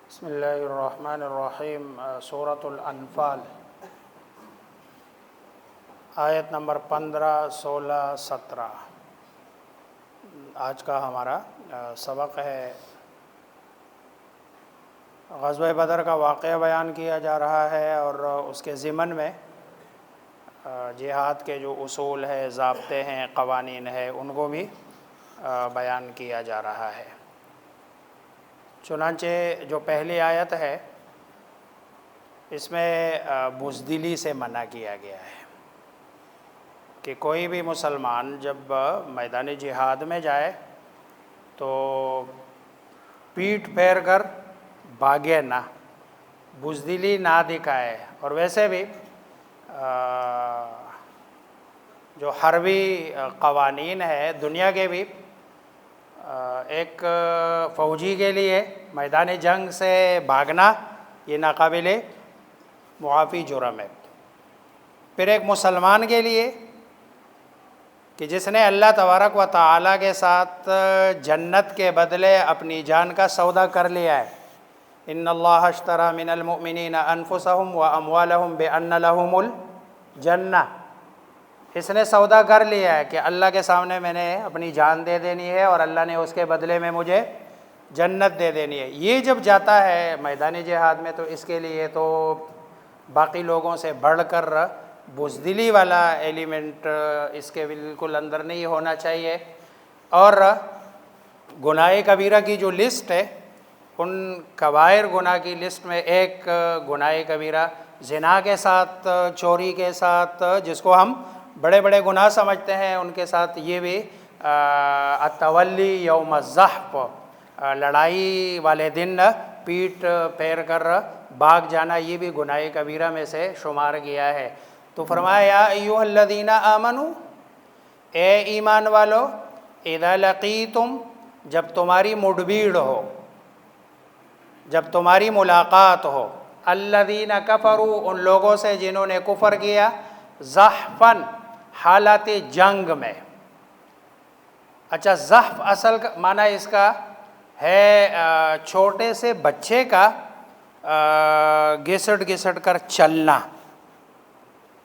بسم اللہ الرحمن الرحیم۔ سورۃ الانفال، آیت نمبر 15، 16، 17 آج کا ہمارا سبق ہے۔ غزوہ بدر کا واقعہ بیان کیا جا رہا ہے اور اس کے ضمن میں جہاد کے جو اصول ہے، ضابطے ہیں، قوانین ہیں، ان کو بھی بیان کیا جا رہا ہے۔ چنانچہ جو پہلی آیت ہے اس میں بزدلی سے منع کیا گیا ہے کہ کوئی بھی مسلمان جب میدان جہاد میں جائے تو پیٹ پھیر کر بھاگے نہ، بزدلی نہ دکھائے۔ اور ویسے بھی جو حربی قوانین ہے دنیا کے بھی، ایک فوجی کے لیے میدان جنگ سے بھاگنا یہ ناقابل معافی جرم ہے۔ پھر ایک مسلمان کے لیے کہ جس نے اللہ تبارک و تعالیٰ کے ساتھ جنت کے بدلے اپنی جان کا سودا کر لیا ہے، ان اللہ اشتری من المؤمنین انفسهم واموالهم بان لهم الجنہ، اس نے سودا کر لیا ہے کہ اللہ کے سامنے میں نے اپنی جان دے دینی ہے اور اللہ نے اس کے بدلے میں مجھے جنت دے دینی ہے۔ یہ جب جاتا ہے میدان جہاد میں تو اس کے لیے تو باقی لوگوں سے بڑھ کر بزدلی والا ایلیمنٹ اس کے بالکل اندر نہیں ہونا چاہیے۔ اور گناہ کبیرہ کی جو لسٹ ہے، ان کبائر گناہ کی لسٹ میں ایک گناہ کبیرہ زنا کے ساتھ، چوری کے ساتھ، جس کو ہم بڑے بڑے گناہ سمجھتے ہیں، ان کے ساتھ یہ بھی التولی یوم الزحف، لڑائی والے دن پیٹ پھیر کر بھاگ جانا، یہ بھی گناہ کبیرہ میں سے شمار کیا ہے۔ تو فرمایا یا ایھا الذین آمنوا، اے ایمان والو، اذا لقیتم، جب تمہاری مڈبھیڑ ہو، جب تمہاری ملاقات ہو، الذین کفروا، ان لوگوں سے جنہوں نے کفر کیا، زحفاً، حالت جنگ میں۔ اچھا، زحف اصل کا معنی اس کا ہے چھوٹے سے بچے کا گھسٹ گھسٹ کر چلنا،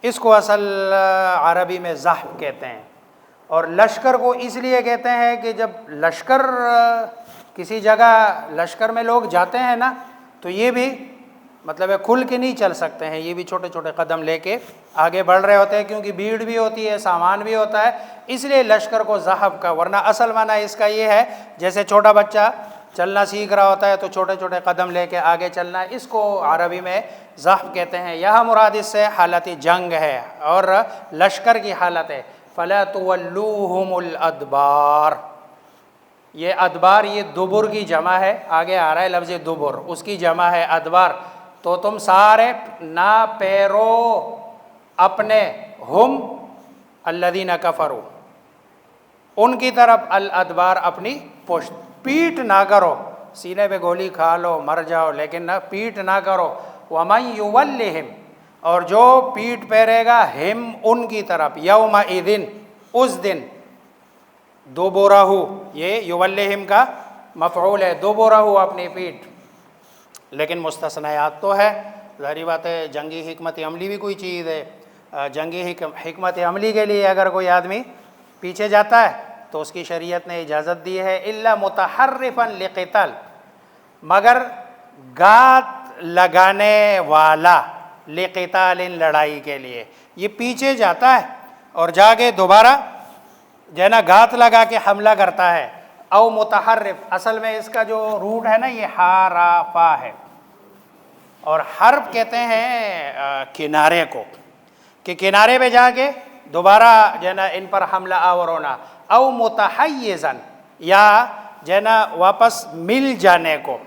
اس کو اصل عربی میں زحف کہتے ہیں۔ اور لشکر کو اس لیے کہتے ہیں کہ جب لشکر کسی جگہ لشکر میں لوگ جاتے ہیں نا، تو یہ بھی مطلب ہے کھل کے نہیں چل سکتے ہیں، یہ بھی چھوٹے چھوٹے قدم لے کے آگے بڑھ رہے ہوتے ہیں، کیونکہ بھیڑ بھی ہوتی ہے، سامان بھی ہوتا ہے، اس لیے لشکر کو زحف کا، ورنہ اصل معنی اس کا یہ ہے جیسے چھوٹا بچہ چلنا سیکھ رہا ہوتا ہے تو چھوٹے چھوٹے قدم لے کے آگے چلنا، اس کو عربی میں زحف کہتے ہیں۔ یہاں مراد اس سے حالت جنگ ہے اور لشکر کی حالت ہے۔ فَلَا تُوَلُّوهُمُ الْأَدْبَارَ، یہ ادبار، یہ دبر کی جمع ہے، آگے آ رہا ہے لفظ دبر، اس کی جمع ہے ادبار۔ تو تم سارے نہ پیرو اپنے، ہم الذین کفروا، ان کی طرف، الادبار، اپنی پشت، پیٹ نہ کرو، سینے پہ گولی کھا لو مر جاؤ لیکن نہ پیٹ نہ کرو۔ وَمَن یُوَلِّہِم، اور جو پیٹ پھیرے گا، ہم، ان کی طرف، یومئذ، اس دن، دبرہ، یہ یوَلِّہم کا مفعول ہے، دبرہ، اپنی پیٹ۔ لیکن مستثنیات تو ہے، ظاہری بات ہے، جنگی حکمت عملی بھی کوئی چیز ہے۔ جنگی حکمت عملی کے لیے اگر کوئی آدمی پیچھے جاتا ہے تو اس کی شریعت نے اجازت دی ہے، الا متحرفا لقتال، مگر گات لگانے والا، لقتال، لڑائی کے لیے، یہ پیچھے جاتا ہے اور جا کے دوبارہ جو ہے نا گات لگا کے حملہ کرتا ہے، او متحرف، اصل میں اس کا جو روٹ ہے نا یہ ہا را فا ہے، اور حرف کہتے ہیں کنارے کو، کہ کنارے پہ جا کے دوبارہ جو ہے نا ان پر حملہ آور ہونا، او متحیزن، یا جو ہے نا واپس مل جانے کو۔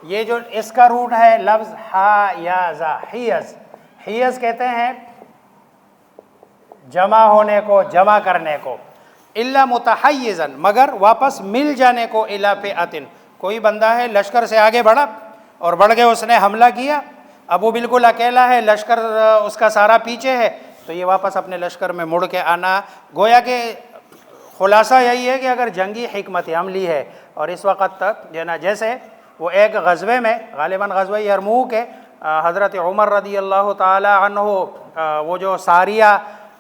یہ جو اس کا روٹ ہے لفظ ہا یا زا، حیز، حیز کہتے ہیں جمع ہونے کو، جمع کرنے کو، الا متحیزن، مگر واپس مل جانے کو، الی فئۃ، کوئی بندہ ہے لشکر سے آگے بڑھا اور بڑھ کے اس نے حملہ کیا، اب وہ بالکل اکیلا ہے، لشکر اس کا سارا پیچھے ہے، تو یہ واپس اپنے لشکر میں مڑ کے آنا۔ گویا کہ خلاصہ یہی ہے کہ اگر جنگی حکمت عملی ہے اور اس وقت تک جو ہے نا جیسے وہ ایک غزوے میں، غالباً غزوہ یرموک ہے، حضرت عمر رضی اللہ تعالی عنہ وہ جو ساریہ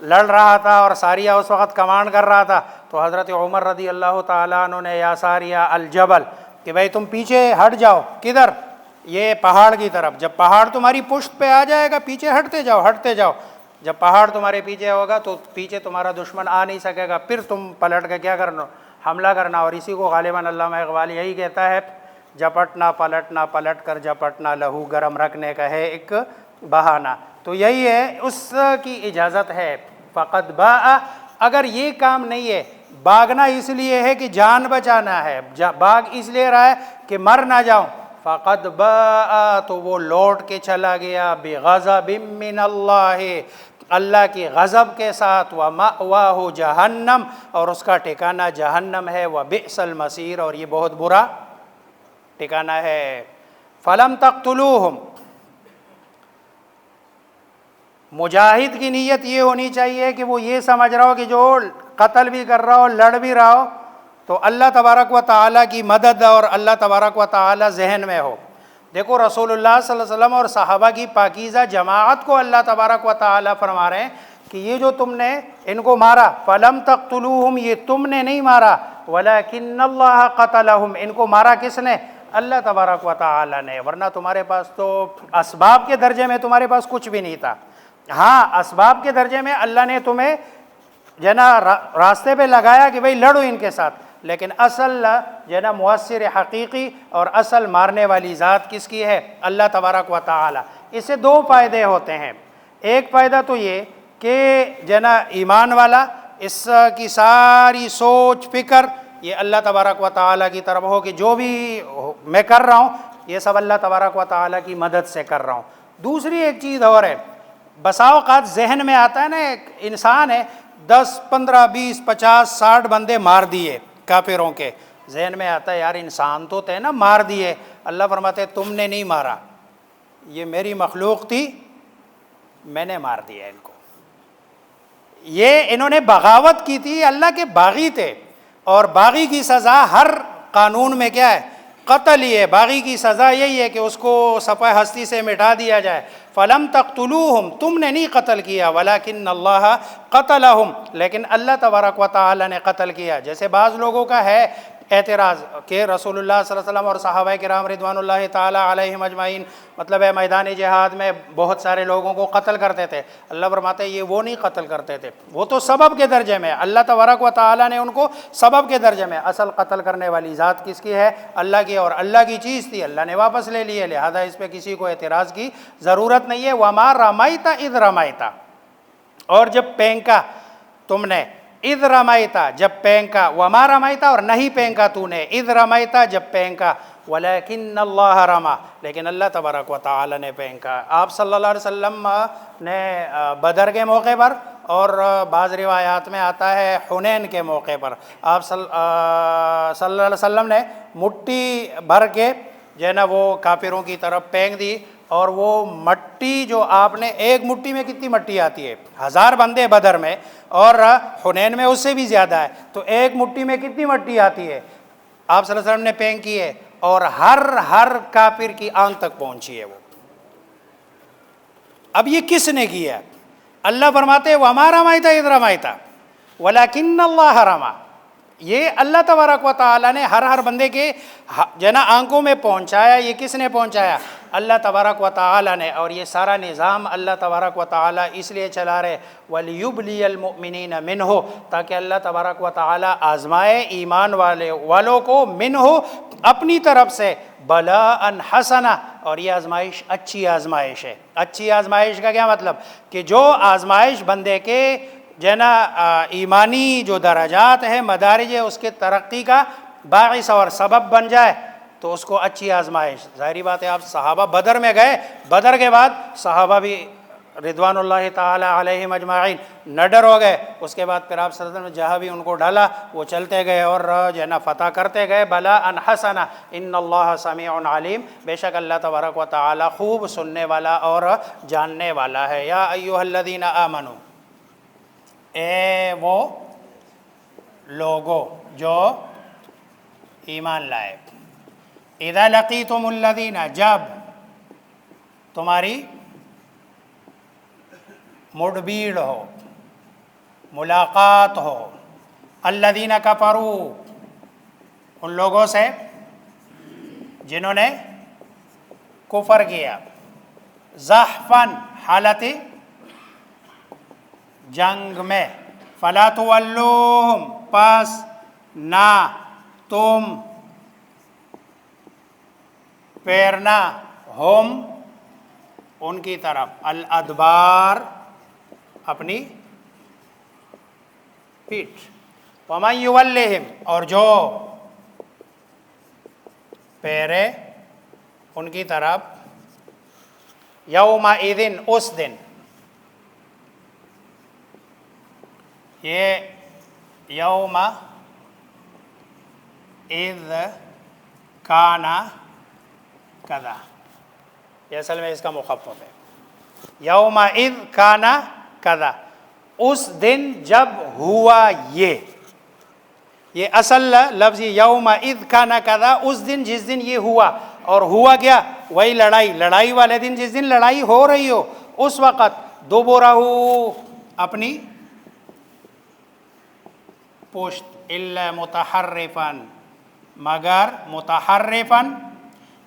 لڑ رہا تھا اور ساریہ اس وقت کمانڈ کر رہا تھا، تو حضرت عمر رضی اللہ تعالی عنہ نے یا ساریہ الجبل، کہ بھائی تم پیچھے ہٹ جاؤ، کدھر؟ یہ پہاڑ کی طرف، جب پہاڑ تمہاری پشت پہ آ جائے گا پیچھے ہٹتے جاؤ ہٹتے جاؤ، جب پہاڑ تمہارے پیچھے ہوگا تو پیچھے تمہارا دشمن آ نہیں سکے گا، پھر تم پلٹ کے کیا کرنا؟ حملہ کرنا۔ اور اسی کو غالباً علامہ اقبال یہی کہتا ہے، جپٹنا پلٹنا، پلٹ کر جپٹنا، لہو گرم رکھنے کا ہے ایک بہانہ۔ تو یہی ہے، اس کی اجازت ہے۔ فقط باء، اگر یہ کام نہیں ہے، بھاگنا اس لیے ہے کہ جان بچانا ہے، بھاگ اس لیے رہا ہے کہ مر نہ جاؤں، فقط باء، تو وہ لوٹ کے چلا گیا بغضب من اللہ، اللہ کی غضب کے ساتھ، ومأواہ جہنم، اور اس کا ٹھکانہ جہنم ہے، وبئس المصیر، اور یہ بہت برا ٹھکانہ ہے۔ فلم تقتلوہم، مجاہد کی نیت یہ ہونی چاہیے کہ وہ یہ سمجھ رہا ہو کہ جو قتل بھی کر رہا ہو، لڑ بھی رہا ہو، تو اللہ تبارک و تعالیٰ کی مدد اور اللہ تبارک و تعالیٰ ذہن میں ہو۔ دیکھو رسول اللہ صلی اللہ علیہ وسلم اور صحابہ کی پاکیزہ جماعت کو اللہ تبارک و تعالیٰ فرما رہے ہیں کہ یہ جو تم نے ان کو مارا، فلم تقتلوہم، یہ تم نے نہیں مارا، ولکن اللہ قتلہم، ان کو مارا کس نے؟ اللہ تبارک و تعالیٰ نے، ورنہ تمہارے پاس تو اسباب کے درجے میں تمہارے پاس کچھ بھی نہیں تھا۔ ہاں، اسباب کے درجے میں اللہ نے تمہیں راستے پہ لگایا کہ بھئی لڑو ان کے ساتھ، لیکن اصل مؤثر حقیقی اور اصل مارنے والی ذات کس کی ہے؟ اللہ تبارک و تعالی۔ اس سے دو فائدے ہوتے ہیں۔ ایک فائدہ تو یہ کہ ایمان والا، اس کی ساری سوچ فکر یہ اللہ تبارک و تعالی کی طرف ہو کہ جو بھی میں کر رہا ہوں یہ سب اللہ تبارک و تعالی کی مدد سے کر رہا ہوں۔ دوسری ایک چیز اور ہے، بسا اوقات ذہن میں آتا ہے نا، ایک انسان ہے 10 15 20 50 60 بندے مار دیے کافروں کے، ذہن میں آتا ہے یار انسان تو تھے نا، مار دیے۔ اللہ فرماتے ہیں تم نے نہیں مارا، یہ میری مخلوق تھی، میں نے مار دیا ان کو۔ یہ انہوں نے بغاوت کی تھی، اللہ کے باغی تھے، اور باغی کی سزا ہر قانون میں کیا ہے؟ قتل ہی ہے۔ باغی کی سزا یہی ہے کہ اس کو صفحہ ہستی سے مٹا دیا جائے۔ فلم تقتلوہم، تم نے نہیں قتل کیا، ولکن اللہ قتلہم، لیکن اللہ تبارک و تعالی نے قتل کیا۔ جیسے بعض لوگوں کا ہے اعتراض کہ رسول اللہ صلی اللہ علیہ وسلم اور صحابہ کرام رضوان اللہ تعالی علیہم اجمعین، مطلب ہے میدان جہاد میں بہت سارے لوگوں کو قتل کرتے تھے۔ اللہ فرماتے ہیں یہ وہ نہیں قتل کرتے تھے، وہ تو سبب کے درجے میں، اللہ تبارک و تعالی نے ان کو سبب کے درجے میں، اصل قتل کرنے والی ذات کس کی ہے؟ اللہ کی، اور اللہ کی چیز تھی، اللہ نے واپس لے لی ہے، لہذا اس پہ کسی کو اعتراض کی ضرورت نہیں ہے۔ وما رمیت اذ رمیت، اور جب پھینکا تم نے، اذ رمیتا جب پھینکا، وما رمیتا اور نہیں پھینکا تو نے، اذ رمیتا جب پھینکا، ولیکن اللہ رما، لیکن اللہ تبارک و تعالی نے پھینکا۔ آپ صلی اللہ علیہ وسلم نے بدر کے موقع پر، اور بعض روایات میں آتا ہے حنین کے موقع پر، آپ صلی اللہ علیہ وسلم نے مٹھی بھر کے وہ کافروں کی طرف پھینک دی، اور وہ مٹی جو آپ نے، ایک مٹھی میں کتنی مٹی آتی ہے؟ 1000 بندے بدر میں، اور حنین میں اس سے بھی زیادہ ہے، تو ایک مٹھی میں کتنی مٹی آتی ہے؟ آپ صلی اللہ علیہ وسلم نے پھینکی ہے، اور ہر کافر کی آنکھ تک پہنچی ہے وہ۔ اب یہ کس نے کیا؟ اللہ فرماتے ہیں وما رمیت اذ رمیت ولکن اللہ رما، یہ اللہ تبارک و تعالی نے ہر بندے کے آنکھوں میں پہنچایا۔ یہ کس نے پہنچایا؟ اللہ تبارک و تعالی نے، اور یہ سارا نظام اللہ تبارک و تعالی اس لیے چلا رہے وَلِيُبْلِيَ الْمُؤْمِنِينَ مِنْهُ، تاکہ اللہ تبارک و تعالی آزمائے ایمان والوں کو، منہ اپنی طرف سے، بلاء حسنہ، اور یہ آزمائش اچھی آزمائش ہے۔ اچھی آزمائش کا کیا مطلب؟ کہ جو آزمائش بندے کے ایمانی جو درجات ہیں، مدارج ہے، اس کے ترقی کا باعث اور سبب بن جائے تو اس کو اچھی آزمائش۔ ظاہری بات ہے، آپ صحابہ بدر میں گئے، بدر کے بعد صحابہ بھی رضوان اللہ تعالی علیہم اجمعین نڈر ہو گئے، اس کے بعد پھر آپ صلی اللہ علیہ وسلم جہاں بھی ان کو ڈالا وہ چلتے گئے اور فتح کرتے گئے۔ بلاء حسنہ ان اللہ سمیع علیم، بے شک اللہ تبارک و تعالی خوب سننے والا اور جاننے والا ہے۔ یا ایھا الذین آمنوا، اے وہ لوگو جو ایمان لائے، اذا لقیتم الذین، جب تمہاری مڑبھیڑ ہو، ملاقات ہو، الذین کفروا، ان لوگوں سے جنہوں نے کفر کیا، زحفاً حالت جنگ میں، فلا تولوہم، پس نہ تم پھیرنا، ہم ان کی طرف، الادبار اپنی پیٹھ، ومن یولہم، اور جو پھیرے ان کی طرف، یومئذ، اس دن، یہ یوم اذ کانا کذا، یہ اصل میں اس کا مخفف ہے، یوم اذ کانا کذا، اس دن جب ہوا یہ اصل لفظ یوم اذ کانا کذا، اس دن جس دن یہ ہوا، اور ہوا کیا؟ وہی لڑائی والے دن، جس دن لڑائی ہو رہی ہو اس وقت، دوبرہ، اپنی پشت، الا متحرفا، مگر متحرفا،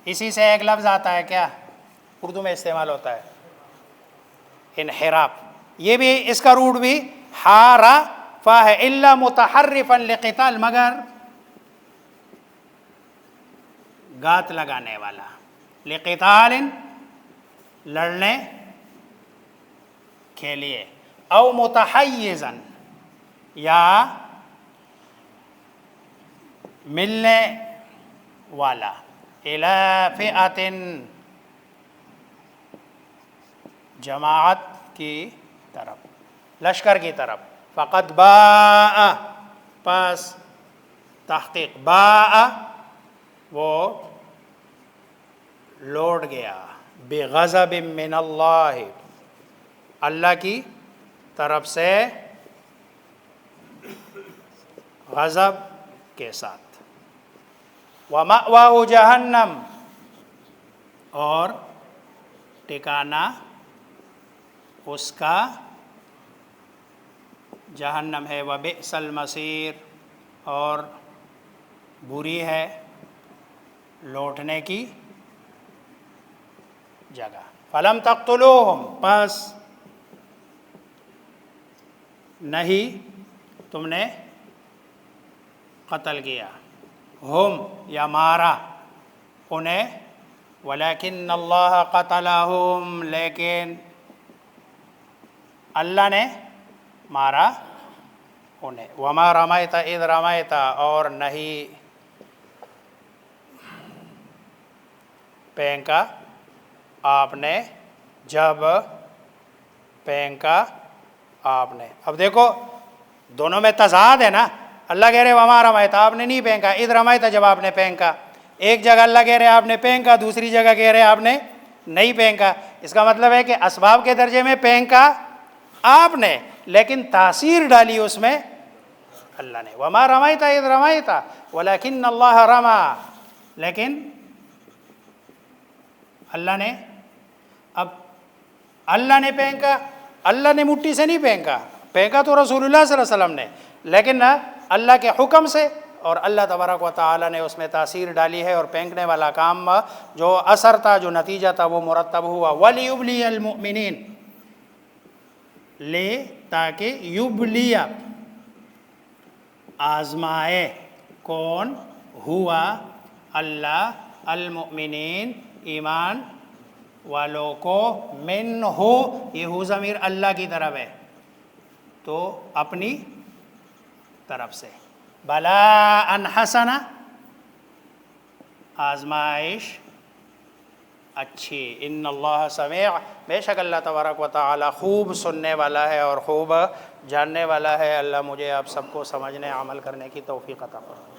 اسی سے ایک لفظ آتا ہے کیا اردو میں استعمال ہوتا ہے، انحراف، یہ بھی اس کا روٹ بھی حارفا ہے، الا متحرفا لقتال، مگر گات لگانے والا، لقتال، لڑنے کے لیے، او متحیزا، یا ملنے والا، الی فئۃ، جماعت کی طرف، لشکر کی طرف، فقد باء، پس تحقیق، باء وہ لوٹ گیا، بغضب من اللہ، اللہ کی طرف سے غضب کے ساتھ، وَمَأْوَاهُ جہنم، اور ٹھکانہ اس کا جہنم ہے، وَبِئْسَ الْمَصِيرُ، اور بری ہے لوٹنے کی جگہ، فَلَمْ تَقْتُلُوهُمْ، پس نہیں تم نے قتل کیا، ہم یا مارا انہیں، ولیکن اللہ قتلہم، لیکن اللہ نے مارا انہیں، وما رمیت اذ رمیت، اور نہیں پھینکا آپ نے جب پھینکا آپ نے۔ اب دیکھو دونوں میں تضاد ہے نا، اللہ کہہ رہے وما رمیت، آپ نے نہیں پھینکا، اذ رمیت جب آپ نے پھینکا، ایک جگہ اللہ کہہ رہے آپ نے پھینکا، دوسری جگہ کہہ رہے آپ نے نہیں پھینکا، اس کا مطلب ہے کہ اسباب کے درجے میں پھینکا آپ نے، لیکن تاثیر ڈالی اس میں اللہ نے، وما رمیت اذ رمیت ولکن اللہ رما، لیکن اللہ نے، اب اللہ نے پھینکا، اللہ نے مٹی سے نہیں پھینکا، پھینکا تو رسول اللہ صلی اللہ علیہ وسلم نے، لیکن اللہ کے حکم سے، اور اللہ تبارک و تعالی نے اس میں تاثیر ڈالی ہے، اور پھینکنے والا کام جو اثر تھا، جو نتیجہ تھا، وہ مرتب ہوا، وَلِيُبْلِيَ الْمُؤْمِنِينَ، لے تاکہ یبلی آزمائے، کون؟ ہوا اللہ، المؤمنین ایمان والوں کو، من ہو، یہ ہو ضمیر اللہ کی طرف ہے تو اپنی طرف سے، بلاء حسنہ، آزمائش اچھی، ان اللہ سمیع، بے شک اللہ تبارک و تعالی خوب سننے والا ہے اور خوب جاننے والا ہے۔ اللہ مجھے آپ سب کو سمجھنے عمل کرنے کی توفیق عطا فرمائے۔